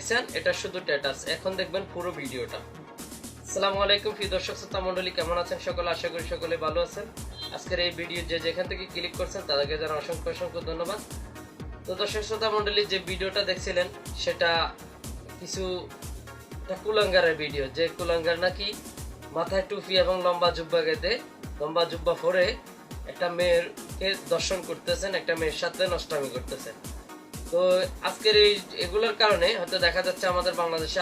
দেখছেন এটা শুধু স্ট্যাটাস, এখন দেখবেন পুরো ভিডিওটা। আসসালামু আলাইকুম প্রিয় দর্শক শ্রোতা মণ্ডলী, কেমন আছেন সকলে? আশা করি সকলে ভালো আছেন। আজকের এই ভিডিও যেখান থেকে ক্লিক করছেন তাদেরকে জানাই অসংখ্য অসংখ্য ধন্যবাদ। তো দর্শক শ্রোতা মণ্ডলী, যে ভিডিওটা দেখছিলেন সেটা কিছু কুলাঙ্গারের ভিডিও, যে কুলাঙ্গার নাকি মাথায় টুপি এবং লম্বা জুব্বা গেতে, লম্বা জুব্বা পরে একটা মেয়েরকে দর্শন করতেছেন, একটা মেয়ের সাথে নষ্টামি করতেছেন। তো আজকের এগুলোর কারণে হয়তো দেখা যাচ্ছে আমাদের বাংলাদেশে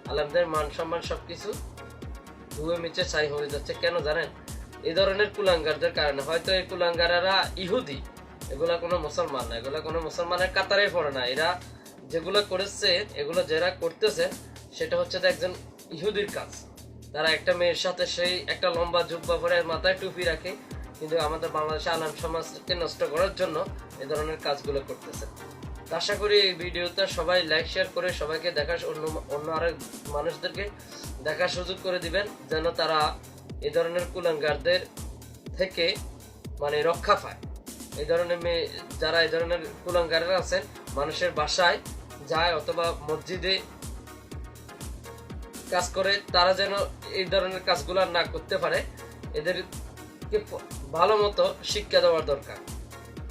আলেমদের মান সম্মান সবকিছু ধুয়ে মিচে ছাই হয়ে যাচ্ছে। কেন জানেন? এই ধরনের কুলাঙ্গারদের কারণে। হয়তো এই কুলাঙ্গারেরা ইহুদি, এগুলা কোনো মুসলমান না, এগুলা কোনো মুসলমানের কাতারে পড়ে না। এরা যেগুলো করেছে, এগুলো যারা করতেছে সেটা হচ্ছে একজন ইহুদির কাজ। তারা একটা মেয়ের সাথে সেই একটা লম্বা জুব্বা পরে মাথায় টুপি রাখে, কিন্তু আমাদের বাংলাদেশে আলেম সমাজকে নষ্ট করার জন্য এই ধরনের কাজগুলো করতেছে। আশা করি এই ভিডিওটা সবাই লাইক শেয়ার করে সবাইকে দেখার, অন্য আরেক মানুষদেরকে দেখার সুযোগ করে দিবেন, যেন তারা এই ধরনের কুলাঙ্গারদের থেকে মানে রক্ষা পায়। এই ধরনের যারা এই ধরনের কুলাঙ্গাররা আছেন, মানুষের বাসায় যায় অথবা মসজিদে কাজ করে, তারা যেন এই ধরনের কাজগুলো না করতে পারে। এদেরকে ভালো মতো শিক্ষা দেওয়ার দরকার।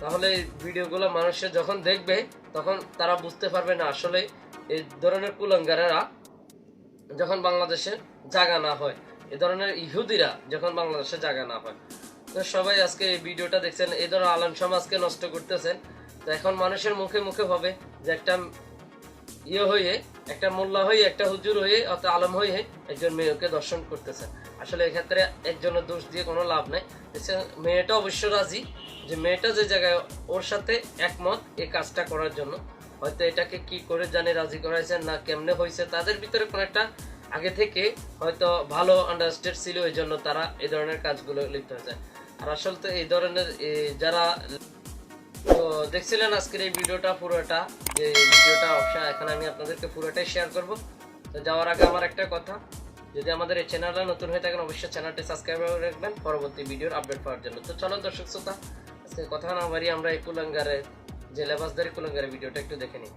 তাহলে এই ভিডিওগুলো মানুষের যখন দেখবে তখন তারা বুঝতে পারবে না আসলে এই ধরনের কুলাঙ্গারেরা যখন বাংলাদেশে জায়গা না হয়, এই ধরনের ইহুদিরা যখন বাংলাদেশে জায়গা না হয়। তো সবাই আজকে এই ভিডিওটা দেখছেন, এই ধরনের আলেম সমাজকে নষ্ট করতেছেন। তো এখন মানুষের মুখে মুখে হবে যে একটা হয়ে, একটা মোল্লা হয়ে, একটা হুজুর হয়ে, অর্থাৎ আলেম হয়ে একজন মেয়েকে দর্শন করতেছেন। আসলে এক্ষেত্রে একজনের দোষ দিয়ে কোনো লাভ নেই। মেয়েটা অবশ্য রাজি, যে মেয়েটা যে জায়গায় ওর সাথে একমত এই কাজটা করার জন্য। হয়তো এটাকে কি করে জানে রাজি করাইছেন না কেমনে হয়েছে, তাদের ভিতরে কোনো একটা আগে থেকে হয়তো ভালো আন্ডারস্ট্যান্ড ছিল, এই জন্য তারা এই ধরনের কাজগুলো লিপ্ত হয়েছে। আর আসলে তো এই ধরনের যারা তো দেখছিলেন আজকের এই ভিডিওটা পুরোটা, যে ভিডিওটা অবশ্যই এখানে আমি আপনাদেরকে পুরোটাই শেয়ার করব। তো যাওয়ার আগে আমার একটা কথা, যদি আমাদের এই চ্যানেলটা নতুন হয়ে থাকেন অবশ্যই চ্যানেলটি সাবস্ক্রাইব করে রাখবেন পরবর্তী ভিডিওর আপডেট পাওয়ার জন্য। তো চলো দর্শক শ্রোতা, আজকে কথা না বাড়িয়ে আমরা এই কুলাঙ্গারের, যে লেবাসদারি কুলাঙ্গারের ভিডিওটা একটু দেখে নিই।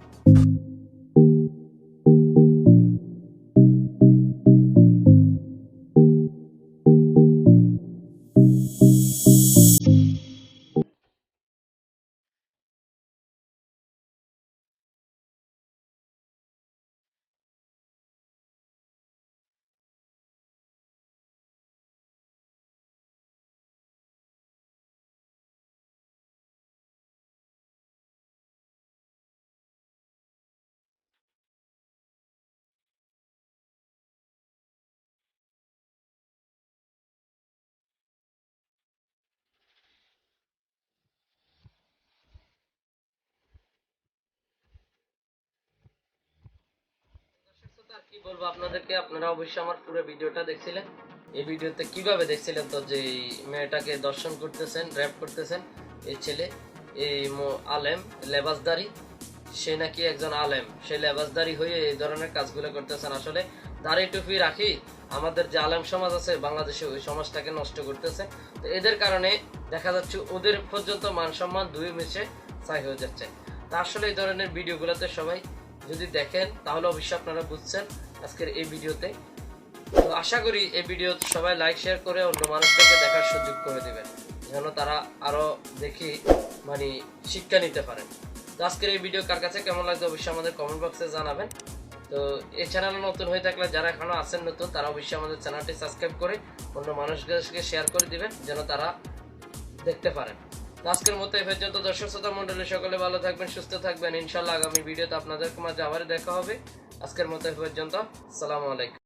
কি বলবো আপনাদেরকে, আপনারা অবশ্যই আমার পুরো ভিডিওটা দেখছিলেন। এই ভিডিওতে কিভাবে দেখছিলেন তো, যে মেয়েটাকে দর্শন করতেছেন, র‍্যাপ করতেছেন এই ছেলে, এই আলেম লেবাসদারি, সে নাকি একজন আলেম, সে লেবাসদারি হয়ে এই ধরনের কাজগুলো করতেছেন। আসলে দাড়ি টুপি রাখি আমাদের যে আলেম সমাজ আছে বাংলাদেশে, ওই সমাজটাকে নষ্ট করতেছে। তো এদের কারণে দেখা যাচ্ছে ওদের পর্যন্ত মান সম্মান ধুয়ে মিশে ছাই হয়ে যাচ্ছে। তা আসলে এই ধরনের ভিডিওগুলোতে সবাই যদি দেখেন তাহলে অবশ্যই আপনারা বুঝছেন আজকের এই ভিডিওতে। তো আশা করি এই ভিডিও সবাই লাইক শেয়ার করে অন্য মানুষদেরকে দেখার সুযোগ করে দিবেন, যেন তারা আরো দেখি মানে শিক্ষা নিতে পারেন। তো আজকের এই ভিডিও কার কাছে কেমন লাগবে অবশ্যই আমাদের কমেন্ট বক্সে জানাবেন। তো এই চ্যানেলে নতুন হয়ে থাকলে, যারা এখনো আছেন নতুন, তারা অবশ্যই আমাদের চ্যানেলটি সাবস্ক্রাইব করে অন্য মানুষদেরকে শেয়ার করে দিবেন, যেন তারা দেখতে পারেন। আজকের মতো এই পর্যন্ত। দর্শক শ্রোতা মণ্ডলী সকলে ভালো থাকবেন, সুস্থ থাকবেন। ইনশাআল্লাহ আগামী ভিডিওতে আপনাদের মাঝে আবার দেখা হবে। আজকের মতো এই পর্যন্ত। আসসালামু আলাইকুম।